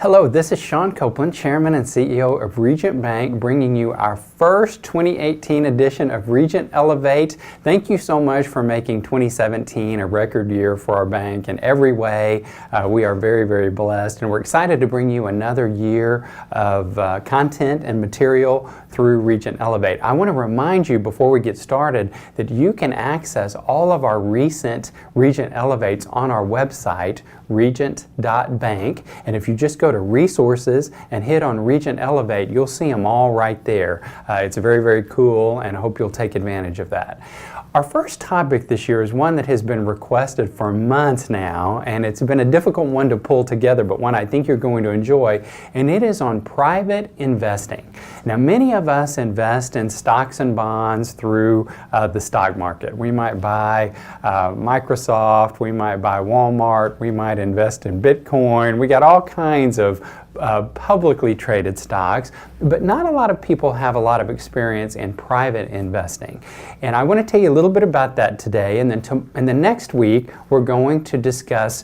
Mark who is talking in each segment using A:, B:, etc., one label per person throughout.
A: Hello, this is Sean Copeland, Chairman and CEO of Regent Bank, bringing you our first 2018 edition of Regent Elevate. Thank you so much for making 2017 a record year for our bank in every way. We are very, very blessed, and we're excited to bring you another year of content and material through Regent Elevate. I want to remind you before we get started that you can access all of our recent Regent Elevates on our website, regent.bank, and if you just go to resources and hit on Regent Elevate, you'll see them all right there. It's very, very cool, and I hope you'll take advantage of that. Our first topic this year is one that has been requested for months now, and it's been a difficult one to pull together, but one I think you're going to enjoy, and it is on private investing. Now, many of us invest in stocks and bonds through the stock market. We might buy Microsoft, we might buy Walmart, we might invest in Bitcoin. We got all kinds of publicly traded stocks, but not a lot of people have a lot of experience in private investing. And I want to tell you a little bit about that today, and then next week we're going to discuss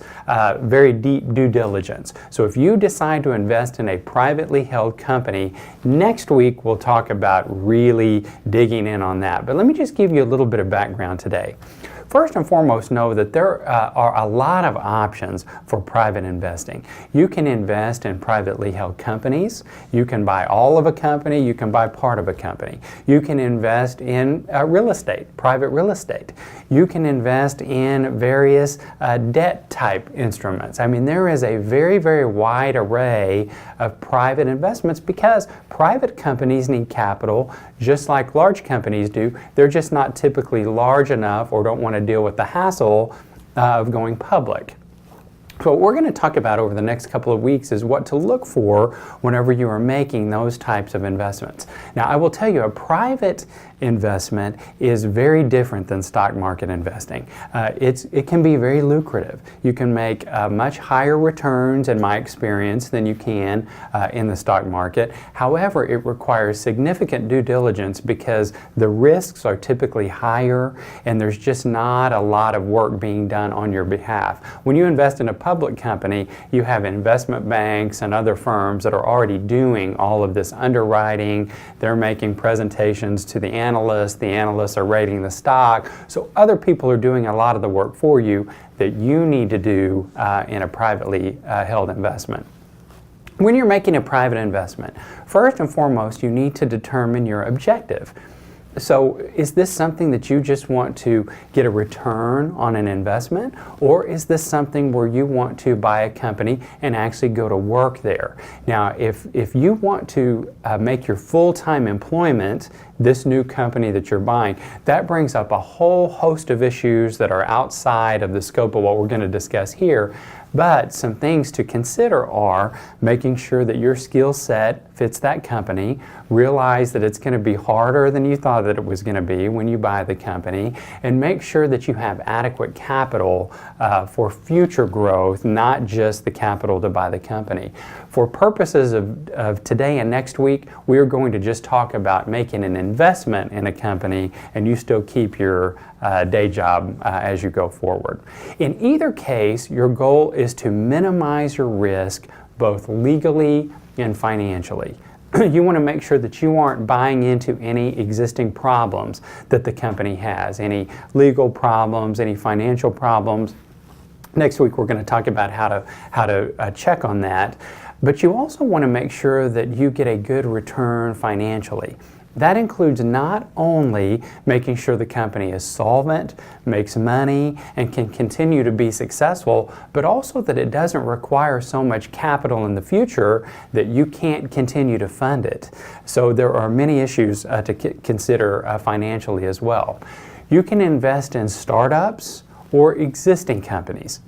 A: very deep due diligence. So if you decide to invest in a privately held company, next week we'll talk about really digging in on that. But let me just give you a little bit of background today. First and foremost, know that there are a lot of options for private investing. You can invest in privately held companies. You can buy all of a company. You can buy part of a company. You can invest in real estate, private real estate. You can invest in various debt type instruments. I mean, there is a very, very wide array of private investments because private companies need capital just like large companies do. They're just not typically large enough or don't want to deal with the hassle of going public. So what we're going to talk about over the next couple of weeks is what to look for whenever you are making those types of investments. Now, I will tell you, a private investment is very different than stock market investing. It can be very lucrative. You can make much higher returns, in my experience, than you can in the stock market. However, it requires significant due diligence because the risks are typically higher and there's just not a lot of work being done on your behalf. When you invest in a public company, you have investment banks and other firms that are already doing all of this underwriting. They're making presentations to the analysts are rating the stock, so other people are doing a lot of the work for you that you need to do in a privately held investment. When you're making a private investment, first and foremost, you need to determine your objective. So is this something that you just want to get a return on an investment, or is this something where you want to buy a company and actually go to work there? Now, if you want to make your full-time employment this new company that you're buying, that brings up a whole host of issues that are outside of the scope of what we're going to discuss here. But some things to consider are making sure that your skill set fits that company, realize that it's going to be harder than you thought that it was going to be when you buy the company, and make sure that you have adequate capital for future growth, not just the capital to buy the company. For purposes of today and next week, we're going to just talk about making an investment in a company and you still keep your day job as you go forward. In either case, your goal is to minimize your risk both legally and financially. You want to make sure that you aren't buying into any existing problems that the company has, any legal problems, any financial problems. Next week we're going to talk about how to check on that. But you also want to make sure that you get a good return financially. That includes not only making sure the company is solvent, makes money, and can continue to be successful, but also that it doesn't require so much capital in the future that you can't continue to fund it. So there are many issues to consider financially as well. You can invest in startups or existing companies.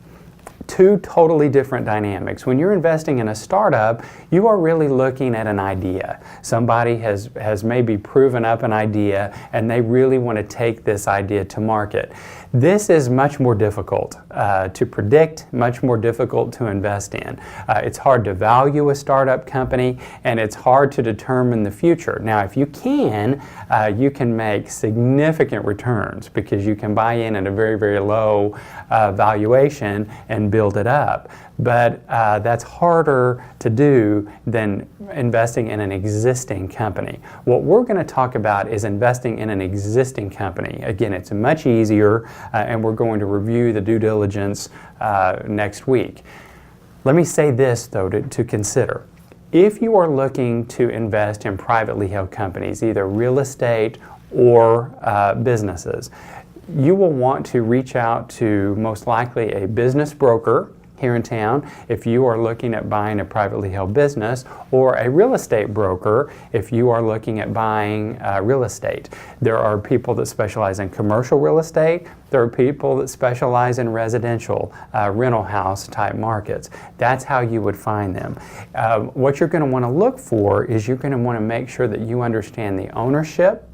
A: Two totally different dynamics. When you're investing in a startup, you are really looking at an idea. Somebody has maybe proven up an idea and they really want to take this idea to market. This is much more difficult to predict, much more difficult to invest in. It's hard to value a startup company, and it's hard to determine the future. Now, if you can make significant returns because you can buy in at a very, very low valuation and build it up. But that's harder to do than investing in an existing company. What we're going to talk about is investing in an existing company. Again, it's much easier, and we're going to review the due diligence next week. Let me say this, though, to consider. If you are looking to invest in privately held companies, either real estate or businesses, you will want to reach out to most likely a business broker here in town if you are looking at buying a privately held business, or a real estate broker if you are looking at buying real estate. There are people that specialize in commercial real estate. There are people that specialize in residential rental house type markets. That's how you would find them. What you're going to want to look for is you're going to want to make sure that you understand the ownership,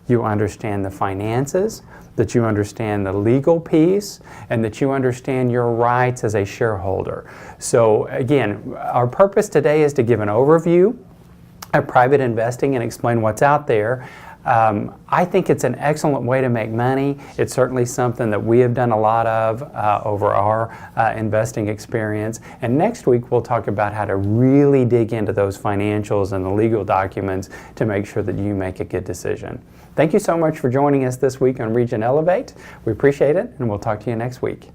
A: you understand the finances, that you understand the legal piece, and that you understand your rights as a shareholder. So again, our purpose today is to give an overview of private investing and explain what's out there. I think it's an excellent way to make money. It's certainly something that we have done a lot of over our investing experience. And next week we'll talk about how to really dig into those financials and the legal documents to make sure that you make a good decision. Thank you so much for joining us this week on Regent Elevate. We appreciate it, and we'll talk to you next week.